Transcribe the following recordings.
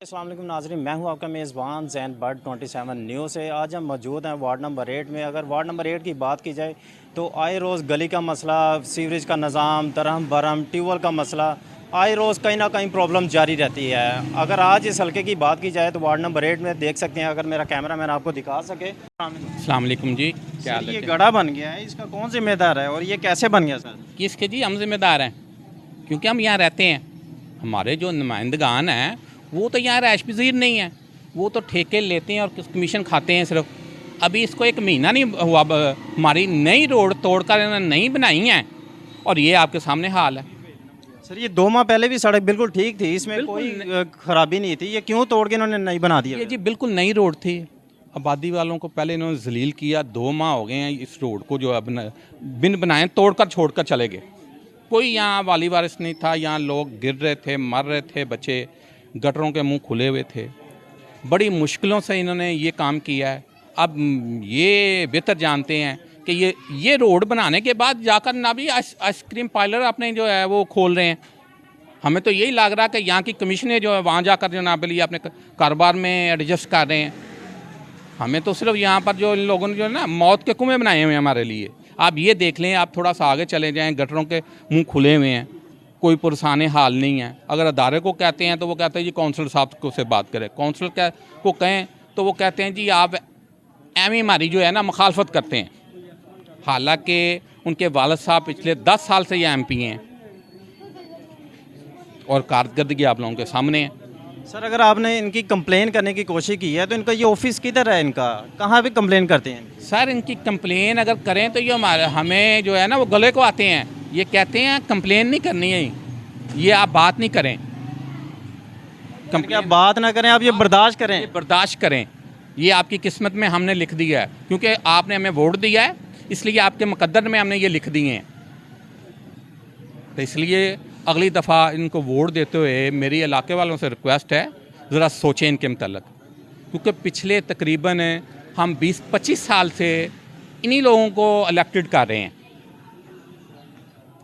अस्सलाम वालेकुम नाज़रीन, मैं हूं आपका मेज़बान ज़ैन बर्ड 27 न्यूज़ से। आज हम मौजूद हैं वार्ड नंबर 8 में। अगर वार्ड नंबर 8 की बात की जाए तो आए रोज़ गली का मसला, सीवरेज का निज़ाम, दरहम बरहम, ट्यूबवेल का मसला आए रोज़ कहीं ना कहीं प्रॉब्लम जारी रहती है। अगर आज इस हल्के की बात की जाए तो वार्ड नंबर 8 में देख सकते हैं, अगर मेरा कैमरा मैन आपको दिखा सके। अस्सलाम वालेकुम जी, क्या हाल है? ये गड्ढा बन गया है, इसका कौन जिम्मेदार है और ये कैसे बन गया सर? किसके जी? हम जिम्मेदार हैं क्योंकि हम यहाँ रहते हैं। हमारे जो नुमाइंदगान हैं वो तो यहाँ रैश पज़ीर नहीं है, वो तो ठेके लेते हैं और कमीशन खाते हैं सिर्फ। अभी इसको एक महीना नहीं हुआ, हमारी नई रोड तोड़कर इन्होंने नहीं बनाई है और ये आपके सामने हाल है। सर ये 2 माह पहले भी सड़क बिल्कुल ठीक थी, इसमें कोई खराबी नहीं थी, ये क्यों तोड़ के इन्होंने नहीं बना दिया? ये जी बिल्कुल नई रोड थी। आबादी वालों को पहले इन्होंने जलील किया, 2 माह हो गए हैं इस रोड को जो अब बिन बनाए तोड़कर छोड़कर चले गए। कोई यहाँ वाली वारिस नहीं था, यहाँ लोग गिर रहे थे, मर रहे थे, बच्चे गटरों के मुंह खुले हुए थे। बड़ी मुश्किलों से इन्होंने ये काम किया है। अब ये बेहतर जानते हैं कि ये रोड बनाने के बाद जाकर ना भी आइसक्रीम पार्लर अपने जो है वो खोल रहे हैं। हमें तो यही लग रहा है कि यहाँ की कमीशनें जो है वहाँ जाकर जो ना भी अपने कारोबार में एडजस्ट कर रहे हैं। हमें तो सिर्फ यहाँ पर जो इन लोगों ने जो है ना मौत के कुएँ बनाए हुए हैं हमारे लिए। आप ये देख लें, आप थोड़ा सा आगे चले जाएँ, गटरों के मुँह खुले हुए हैं, कोई पुरसाने हाल नहीं है। अगर अदारे को कहते हैं तो वो कहते हैं जी काउंसिलर साहब को से बात करें, काउंसिलर को कहें तो वो कहते हैं जी आप एम हमारी जो है ना मुखालफत करते हैं। हालांकि उनके वालिद साहब पिछले 10 साल से ये MP हैं और कारकर्दगी आप लोगों के सामने है। सर अगर आपने इनकी कंप्लेन करने की कोशिश की है तो इनका ये ऑफिस किधर है, इनका कहाँ पे कंप्लेन करते हैं? सर इनकी कंप्लेन अगर करें तो ये हमें जो है ना वो गले को आते हैं। ये कहते हैं कंप्लेन नहीं करनी है, ये आप बात नहीं करें, आप बात ना करें, आप ये बर्दाश्त करें। ये बर्दाश्त करें, ये आपकी किस्मत में हमने लिख दिया है क्योंकि आपने हमें वोट दिया है, इसलिए आपके मुकद्दर में हमने ये लिख दिए हैं। तो इसलिए अगली दफ़ा इनको वोट देते हुए मेरी इलाके वालों से रिक्वेस्ट है, ज़रा सोचें इनके मतलब, क्योंकि पिछले तकरीबन हम 20-25 साल से इन्हीं लोगों को इलेक्टेड कर रहे हैं।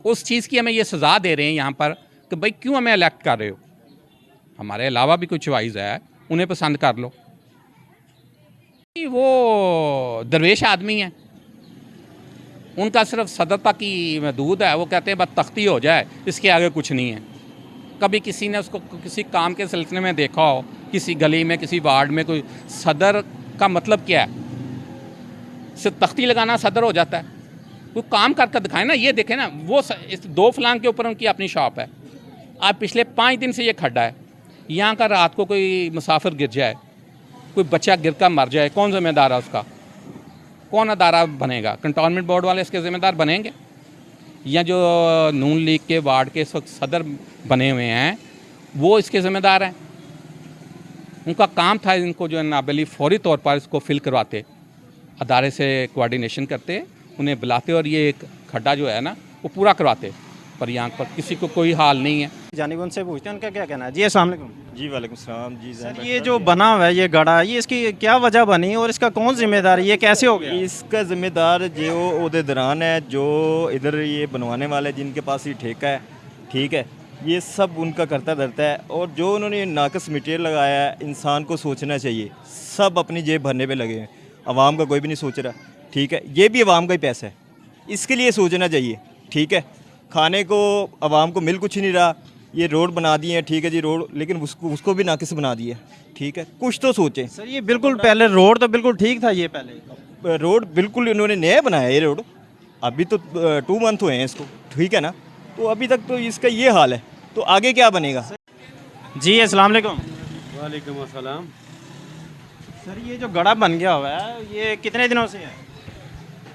उस चीज़ की हमें ये सज़ा दे रहे हैं यहाँ पर कि भाई क्यों हमें इलेक्ट कर रहे हो, हमारे अलावा भी कुछ चॉइस है, उन्हें पसंद कर लो। वो दरवेश आदमी हैं, उनका सिर्फ सदर तक ही महदूद है। वो कहते हैं बस तख्ती हो जाए, इसके आगे कुछ नहीं है। कभी किसी ने उसको किसी काम के सिलसिले में देखा हो, किसी गली में, किसी वार्ड में, कोई सदर का मतलब क्या है? सिर्फ तख्ती लगाना सदर हो जाता है? कोई काम करके दिखाए ना। ये देखें ना, वो इस 2 फलांग के ऊपर उनकी अपनी शॉप है। आज पिछले 5 दिन से ये खड्डा है। यहाँ का रात को कोई मुसाफिर गिर जाए, कोई बच्चा गिर कर मर जाए, कौन जिम्मेदार है उसका? कौन अदारा बनेगा? कंटोनमेंट बोर्ड वाले इसके ज़िम्मेदार बनेंगे? या जो नून लीग के वार्ड के इस वक्त सदर बने हुए हैं वो इसके ज़िम्मेदार हैं? उनका काम था इनको जो है नाबली फौरी तौर पर इसको फिल करवाते, अदारे से कोऑर्डिनेशन करते, उन्हें बुलाते और ये एक खड्डा जो है ना वो पूरा करवाते। पर यहाँ पर किसी को कोई हाल नहीं है। जानिब उनसे पूछते हैं उनका क्या कहना है। जी अस्सलाम वालेकुम। जी वालेकुम सलाम। जी सर ये जो बना हुआ है ये गड्ढा, ये इसकी क्या वजह बनी और इसका कौन जिम्मेदार है, ये कैसे हो गया? इसका ज़िम्मेदार जो उहदेदारान है, जो इधर ये बनवाने वाले जिनके पास ये ठेका है, ठीक है, ये सब उनका करता धरता है। और जो उन्होंने नाकस मटीरियल लगाया है, इंसान को सोचना चाहिए। सब अपनी जेब भरने पे लगे हैं, आवाम का कोई भी नहीं सोच रहा, ठीक है। ये भी आवाम का ही पैसा है, इसके लिए सोचना चाहिए, ठीक है। खाने को आवाम को मिल कुछ नहीं रहा, ये रोड बना दिए हैं, ठीक है जी रोड, लेकिन उसको भी नाकिस बना दिया, ठीक है। कुछ तो सोचें सर। ये बिल्कुल पहले रोड तो बिल्कुल ठीक था, ये पहले रोड बिल्कुल इन्होंने नया बनाया ये रोड। अभी तो 2 मंथ हुए हैं इसको, ठीक है ना। तो अभी तक तो इसका ये हाल है, तो आगे क्या बनेगा? जी अस्सलाम वालेकुम। वालेकुम अस्सलाम। सर ये जो गड्ढा बन गया हुआ है ये कितने दिनों से है?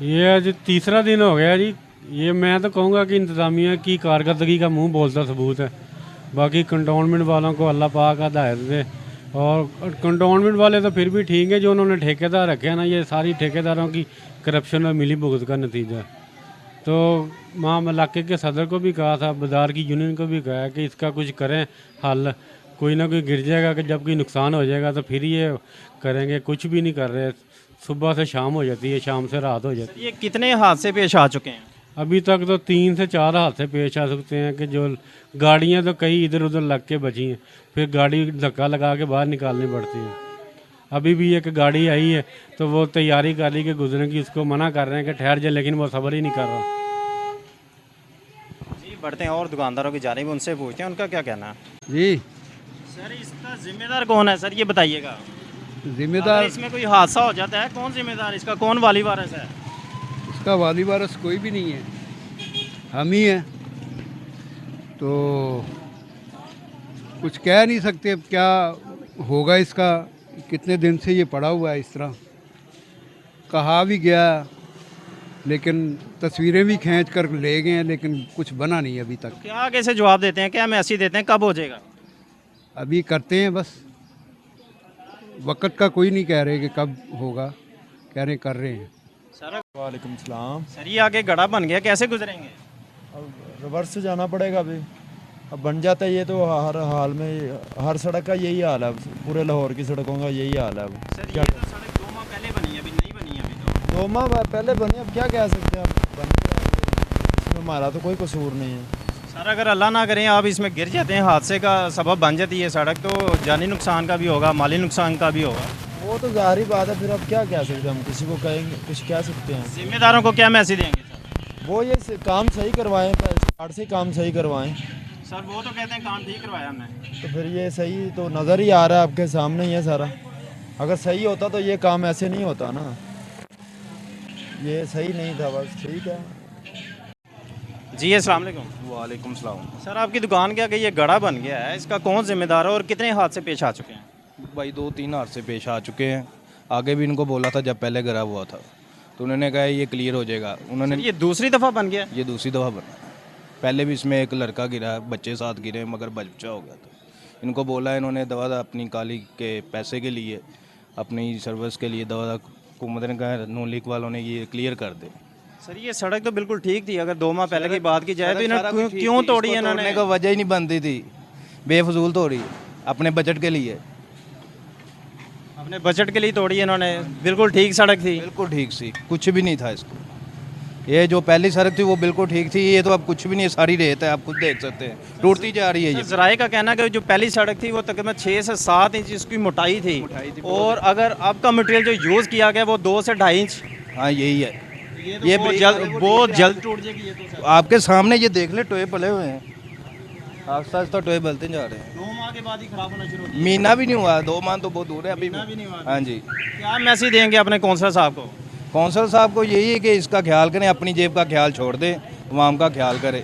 ये आज 3रा दिन हो गया जी। ये मैं तो कहूँगा कि इंतज़ामिया की कारकर्दगी का मुंह बोलता सबूत है। बाकी कंटोनमेंट वालों को अल्लाह पाक हिदायत दे। और कंटोनमेंट वाले तो फिर भी ठीक है, जो उन्होंने ठेकेदार रखे हैं ना, ये सारी ठेकेदारों की करप्शन और मिली भुगत का नतीजा है। तो माम इलाके के सदर को भी कहा था, बाज़ार की यूनियन को भी कहा है कि इसका कुछ करें हल। कोई ना कोई गिर जाएगा कि जब कोई नुकसान हो जाएगा तो फिर ये करेंगे, कुछ भी नहीं कर रहे। सुबह से शाम हो जाती है, शाम से रात हो जाती है। ये कितने हादसे पेश आ चुके हैं? अभी तक तो 3 से 4 हादसे पेश आ सकते हैं कि जो गाड़ियां तो कई इधर उधर लग के बची हैं, फिर गाड़ी धक्का लगा के बाहर निकालनी पड़ती है। अभी भी एक गाड़ी आई है तो वो तैयारी कर ली कि गुजरने की, उसको मना कर रहे हैं कि ठहर जाए, लेकिन वो सब्र ही नहीं कर रहा। जी बढ़ते हैं और दुकानदारों की जानिब, उनसे पूछते हैं उनका क्या कहना है। जी सर इसका जिम्मेदार कौन है सर, ये बताइएगा। जिम्मेदार अगर इसमें कोई हादसा हो जाता है कौन जिम्मेदार, इसका कौन वाली वारिस है? इसका वाली वारस कोई भी नहीं है, हम ही हैं। तो कुछ कह नहीं सकते अब क्या होगा इसका, कितने दिन से ये पड़ा हुआ है इस तरह। कहा भी गया लेकिन तस्वीरें भी खींच कर ले गए हैं, लेकिन कुछ बना नहीं अभी तक। क्या कैसे जवाब देते हैं, क्या मैसेज देते हैं, कब हो जाएगा? अभी करते हैं बस, वक्त का कोई नहीं कह रहे कि कब होगा, कह रहे कर रहे हैं। सर वालेकुम सलाम। सर ये आगे गड़ा बन गया, कैसे गुजरेंगे? अब रिवर्स से जाना पड़ेगा अभी, अब बन जाता है ये तो हर हाल में, हर सड़क का यही हाल है, पूरे लाहौर की सड़कों का यही हाल है। अब सर क्या ये तो सड़क 2 माह पहले बनी है, अभी नहीं बनी है अभी तो। 2 माह पहले बनी, अब क्या कह सकते हैं, अब बन गया, इसमें हमारा तो कोई कसूर नहीं है। सर अगर अल्लाह ना करें आप इसमें गिर जाते हैं, हादसे का सबब बन जाती है सड़क, तो जानी नुकसान का भी होगा, माली नुकसान का भी होगा। वो तो जाहिर बात है, फिर अब क्या कह सकते हैं, हम किसी को कहेंगे, कुछ कह सकते हैं। जिम्मेदारों को क्या मैसेज देंगे सर? वो ये काम सही करवाएं, स्टार्ट से काम सही करवाएं। सर वो तो कहते हैं काम ठीक करवाया हमने। तो फिर ये सही तो नज़र ही आ रहा है, आपके सामने ही है सारा। अगर सही होता तो ये काम ऐसे नहीं होता ना, ये सही नहीं था, बस ठीक है। जी अस्सलाम वालेकुम। वालेकुम सलाम। सर आपकी दुकान के आगे ये गड़ा बन गया है, इसका कौन जिम्मेदार है और कितने हादसे पेश आ चुके हैं? भाई 2-3 हादसे पेश आ चुके हैं। आगे भी इनको बोला था जब पहले गिरा हुआ था, तो उन्होंने कहा ये क्लियर हो जाएगा। उन्होंने ये दूसरी दफ़ा बन गया? ये दूसरी दफ़ा बना। पहले भी इसमें एक लड़का गिरा, बच्चे साथ गिरे, मगर बच्चा हो गया था। इनको बोला इन्होंने दवा अपनी काली के पैसे के लिए, अपनी सर्विस के लिए दवा हुकूमत ने कहा नून लीग वालों ने ये क्लियर कर दे। सर ये सड़क तो बिल्कुल ठीक थी, अगर 2 माह पहले की बात की जाए तो सारा इन्होंने कुछ ठीक क्यों थी, तोड़ी इसको इन्होंने? तोड़ने का वजह ही नहीं बनती थी, बेफजूल तोड़ी अपने बजट के लिए। अपने बजट के लिए तोड़ी इन्होंने, बिल्कुल ठीक सड़क थी। बिल्कुल ठीक सी, कुछ भी नहीं था इसको। ये जो पहली सड़क थी वो बिल्कुल ठीक थी, ये तो अब कुछ भी नहीं है, सारी रेत है, आप खुद देख सकते हैं, टूटती जा रही है ये। जराए का कहना है कि जो पहली सड़क थी वो तकरीबन 6 से 7 इंच इसकी मोटाई थी, और अगर अब का मटेरियल जो यूज़ किया गया वो 2 से 2.5 इंच। हाँ यही है, ये बहुत जल्द टूट जाएगी ये तो। आपके सामने ये देख ले, टोए पले हुए हैं, आस्ता आस्ता टोए बलते जा रहे हैं। 2 माह के बाद ही खराब होना शुरू हो महीना भी नहीं हुआ, 2 माह तो बहुत दूर है अभी। भी नहीं हुआ। हाँ जी। क्या मैसेज देंगे अपने कौंसलर साहब को? कौंसल साहब को यही है कि इसका ख्याल करें, अपनी जेब का ख्याल छोड़ दें, अवाम का ख्याल करें।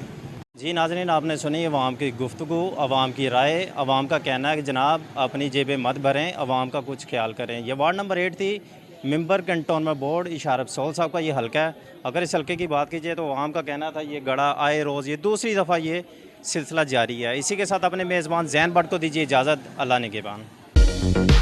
जी नाज़रीन, आपने सुनी अवाम की गुफ्तगू, अवाम की राय। अवाम का कहना है कि जनाब अपनी जेबें मत भरें, अवाम का कुछ ख्याल करें। ये वार्ड नंबर 8 थी, मेंबर कंटोनमेंट बोर्ड इशार अफसोल साहब का ये हल्का है। अगर इस हल्के की बात कीजिए तो अवाम का कहना था ये गड़ा आए रोज़, ये दूसरी दफ़ा ये सिलसिला जारी है। इसी के साथ अपने मेज़बान ज़ैन भट्ट को दीजिए इजाज़त। अल्लाह निगहबान।